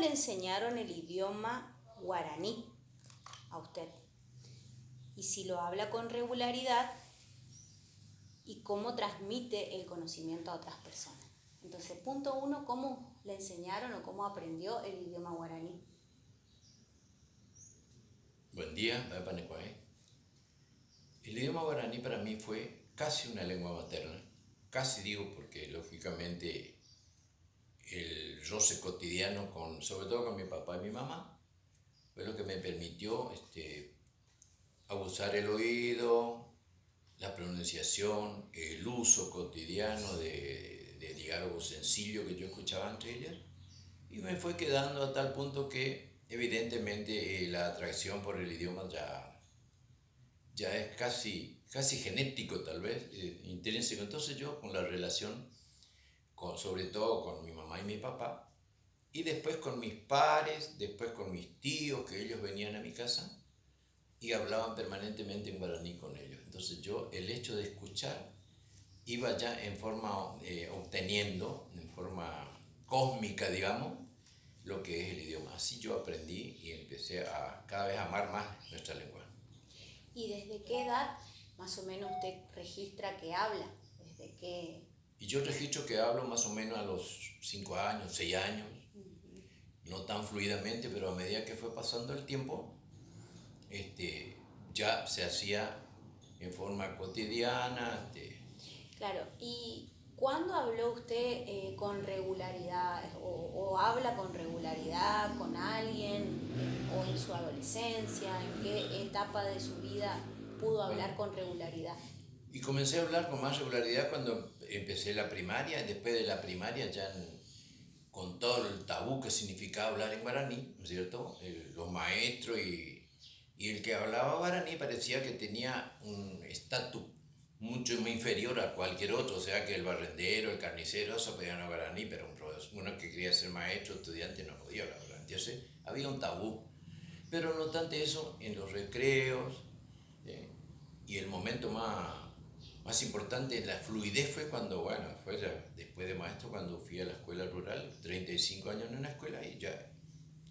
le enseñaron el idioma guaraní a usted? Y si lo habla con regularidad, ¿y cómo transmite el conocimiento a otras personas? Entonces, punto 1, ¿cómo le enseñaron o cómo aprendió el idioma guaraní? Buen día, Panecuay. El idioma guaraní para mí fue casi una lengua materna. Casi digo porque, lógicamente, el roce cotidiano, sobre todo con mi papá y mi mamá, fue lo que me permitió abusar el oído, la pronunciación, el uso cotidiano de diálogo sencillo que yo escuchaba entre ellas. Y me fue quedando a tal punto que, evidentemente, la atracción por el idioma ya es casi genético, tal vez, intrínseco. Entonces yo, con la relación, sobre todo con mi mamá y mi papá, y después con mis pares, después con mis tíos, que ellos venían a mi casa y hablaban permanentemente en guaraní con ellos. Entonces yo, el hecho de escuchar, iba ya en forma, obteniendo, en forma cósmica, digamos, lo que es el idioma. Así yo aprendí y empecé a cada vez amar más nuestra lengua. ¿Y desde qué edad más o menos usted registra que habla? ¿Desde qué? Y yo registro que hablo más o menos a los 5 años, 6 años, no tan fluidamente, pero a medida que fue pasando el tiempo, ya se hacía en forma cotidiana. Claro, ¿y cuándo habló usted con regularidad o habla con regularidad con alguien o en su adolescencia? ¿En qué etapa de su vida pudo hablar con regularidad? Y comencé a hablar con más regularidad cuando empecé la primaria, y después de la primaria con todo el tabú que significaba hablar en guaraní, ¿no es cierto? Los maestros y el que hablaba guaraní parecía que tenía un estatus mucho más inferior a cualquier otro, o sea que el barrendero, el carnicero, eso podían hablar guaraní, pero uno que quería ser maestro, estudiante, no podía hablar guaraní. Entonces había un tabú. Pero no tanto eso, en los recreos, y el momento más importante, la fluidez, fue cuando, bueno, fue ya después de maestro, cuando fui a la escuela rural, 35 años en una escuela, y ya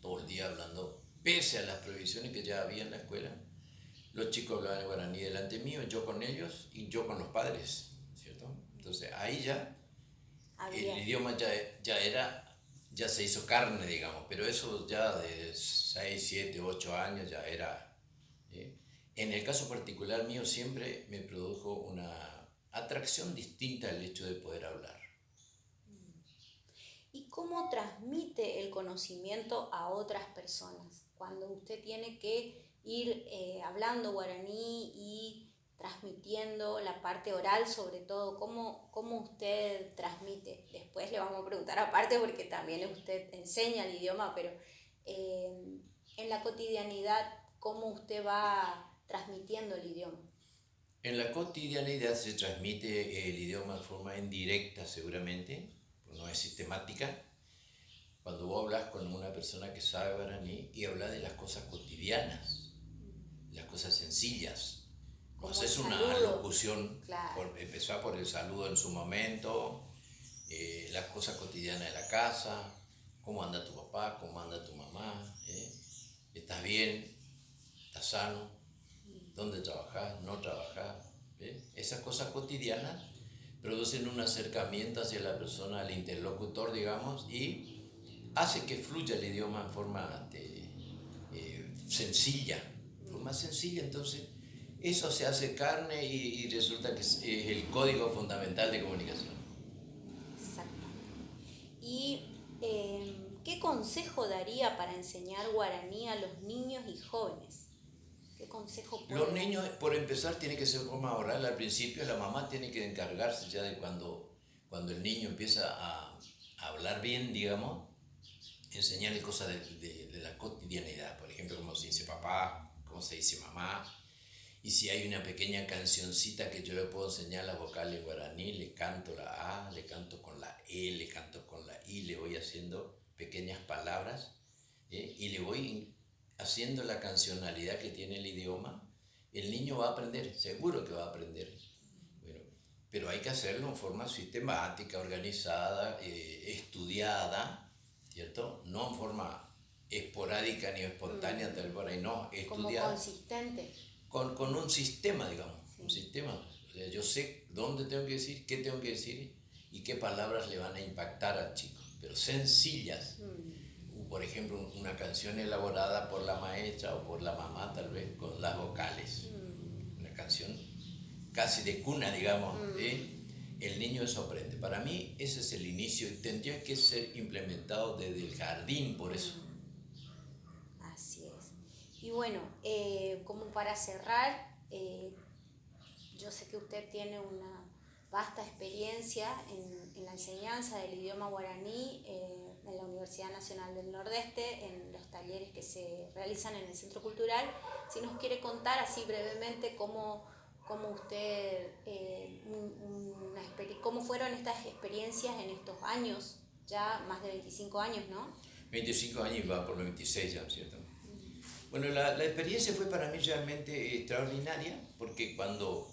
todo el día hablando, pese a las prohibiciones que ya había en la escuela. Los chicos hablaban en guaraní delante mío, yo con ellos y yo con los padres, ¿cierto? Entonces ahí ya el idioma ya se hizo carne, digamos, pero eso ya de 6, 7, 8 años ya era. En el caso particular mío siempre me produjo una atracción distinta al hecho de poder hablar. ¿Y cómo transmite el conocimiento a otras personas? Cuando usted tiene que ir hablando guaraní y transmitiendo la parte oral, sobre todo, ¿cómo usted transmite? Después le vamos a preguntar aparte porque también usted enseña el idioma, pero en la cotidianidad, ¿cómo usted va transmitiendo el idioma? En la cotidianidad se transmite el idioma de forma indirecta, seguramente, no es sistemática. Cuando vos hablas con una persona que sabe guaraní y hablas de las cosas cotidianas, las cosas sencillas, cuando haces una locución, claro, empezar por el saludo en su momento, las cosas cotidianas de la casa, cómo anda tu papá, cómo anda tu mamá, ¿estás bien? ¿Estás sano? ¿Dónde trabajás? ¿No trabajás? Esas cosas cotidianas producen un acercamiento hacia la persona, al interlocutor, digamos, y hace que fluya el idioma en forma sencilla, entonces eso se hace carne y resulta que es el código fundamental de comunicación. Exacto. ¿Y qué consejo daría para enseñar guaraní a los niños y jóvenes? ¿Qué consejo puede Los dar? niños, por empezar, tiene que ser de forma oral. Al principio la mamá tiene que encargarse ya de cuando el niño empieza a hablar bien, digamos, enseñarle cosas de la cotidianidad. Por ejemplo, cómo se dice papá, cómo se dice mamá. Y si hay una pequeña cancioncita que yo le puedo enseñar las vocales en guaraní, le canto la A, le canto con la E, le canto con la I, le voy haciendo pequeñas palabras, y le voy haciendo la cancionalidad que tiene el idioma. El niño va a aprender, seguro que va a aprender. Bueno, pero hay que hacerlo en forma sistemática, organizada, estudiada, ¿cierto? No en forma esporádica ni espontánea, tal por ahí, no, Como estudiar consistente. con un sistema, digamos, Sí. un sistema. O sea, yo sé dónde tengo que decir, qué tengo que decir y qué palabras le van a impactar al chico, pero sencillas. Por ejemplo, una canción elaborada por la maestra o por la mamá, tal vez, con las vocales. Una canción casi de cuna, digamos, el niño eso aprende. Para mí ese es el inicio y tendría que ser implementado desde el jardín, por eso. Así es. Y bueno, como para cerrar, yo sé que usted tiene una vasta experiencia en la enseñanza del idioma guaraní en la Universidad Nacional del Nordeste, en los talleres que se realizan en el Centro Cultural. Si nos quiere contar así brevemente cómo usted, cómo fueron estas experiencias en estos años, ya más de 25 años, ¿no? 25 años y va por los 26 ya, ¿cierto? Bueno, la experiencia fue para mí realmente extraordinaria, porque cuando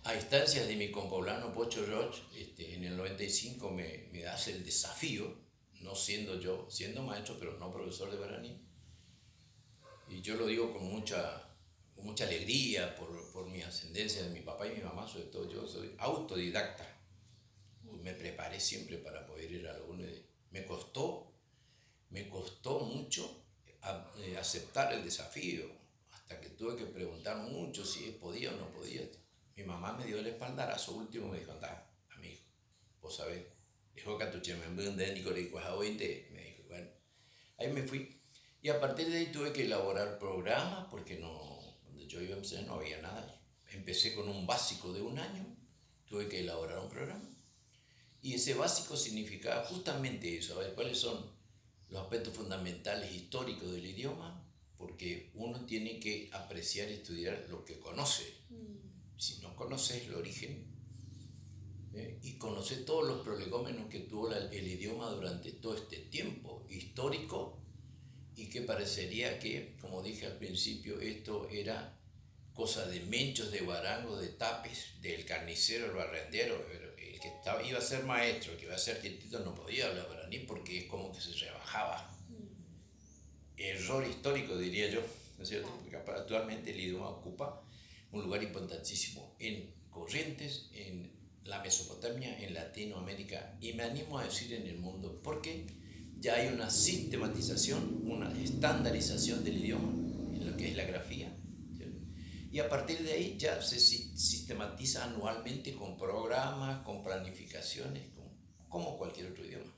a instancias de mi compoblano Pocho Roch, en el 95 me hace el desafío, no siendo yo, siendo maestro, pero no profesor de guaraní, y yo lo digo con mucha alegría por mi ascendencia de mi papá y mi mamá, sobre todo yo soy autodidacta, me preparé siempre para poder ir a la UNED. Me costó mucho aceptar el desafío, hasta que tuve que preguntar mucho si podía o no podía. Mi mamá me dio el espaldarazo último, me dijo, anda, amigo, vos sabés, dijo que tu me dijo, bueno, ahí me fui. Y a partir de ahí tuve que elaborar programas, porque no, donde yo iba a empezar no había nada. Empecé con un básico de un año, tuve que elaborar un programa. Y ese básico significaba justamente eso, a ver cuáles son los aspectos fundamentales históricos del idioma, porque uno tiene que apreciar y estudiar lo que conoce. Si no conoces el origen y conoces todos los prolegómenos que tuvo el idioma durante todo este tiempo histórico, y que parecería que, como dije al principio, esto era cosa de menchos, de guarangos, de tapes, del carnicero, el barrendero, pero el que iba a ser maestro, el que iba a ser arquitecto no podía hablar guaraní porque es como que se rebajaba. Error histórico, diría yo, ¿no es cierto? Porque actualmente el idioma ocupa un lugar importantísimo en Corrientes, en la Mesopotamia, en Latinoamérica y me animo a decir en el mundo, porque ya hay una sistematización, una estandarización del idioma en lo que es la grafía, ¿cierto? Y a partir de ahí ya se sistematiza anualmente con programas, con planificaciones, como cualquier otro idioma.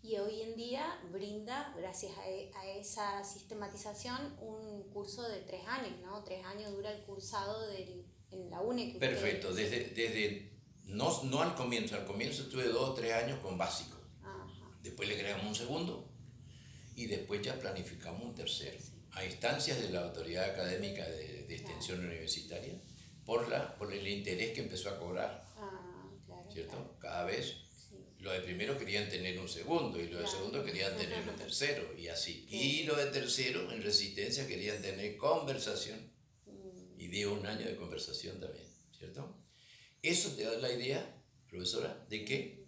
Y hoy en día brinda, gracias a esa sistematización, un curso de 3 años, ¿no? 3 años dura el cursado en la UNE. Que perfecto, no al comienzo estuve 2 o 3 años con básico. Ajá. Después le agregamos un segundo y después ya planificamos un tercero. Sí. A instancias de la autoridad académica de extensión universitaria, por el interés que empezó a cobrar, claro, ¿cierto? Claro. Cada vez los de primero querían tener un segundo y los de segundo querían tener un tercero y así. Y los de tercero en resistencia querían tener conversación y dio un año de conversación también, ¿cierto? Eso te da la idea, profesora, de que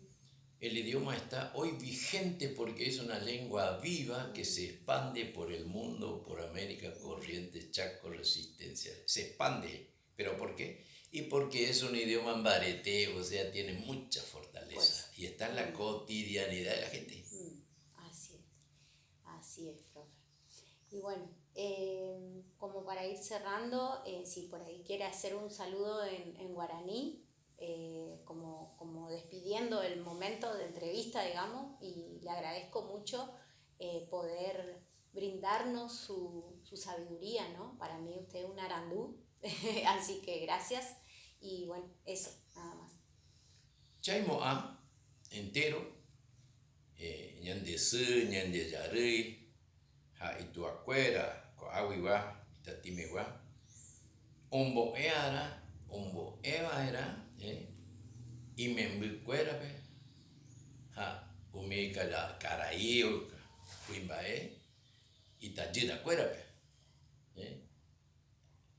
el idioma está hoy vigente porque es una lengua viva que se expande por el mundo, por América, Corrientes, Chaco, Resistencia. Se expande. ¿Pero por qué? Y porque es un idioma en bareteo, o sea, tiene mucha fortaleza. Pues, y está en la cotidianidad de la gente. Así es, profe. Y bueno, como para ir cerrando, si por ahí quiere hacer un saludo en guaraní, como despidiendo el momento de entrevista, digamos, y le agradezco mucho poder brindarnos su sabiduría, ¿no? Para mí usted es un arandú, así que gracias, y bueno, eso, nada más. Chaimo a, entero, ñande su, ñande yarui, ha itu acuera, ko awiwa, itatimewa, ombo eva era, y me embucuera, ha, umi caraío, fuimbae, itajira cuera,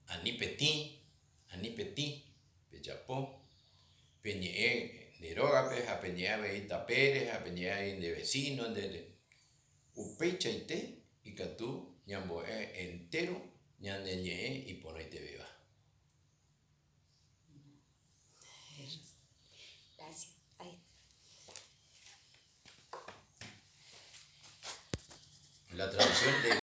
ani petit, pechapó, peñe Nirogapes, apeñave y taperes, apeñave de vecino, de upecha y te, y catú, ñambo entero, ñandeñe y pone y te beba. Gracias. Ahí. La traducción de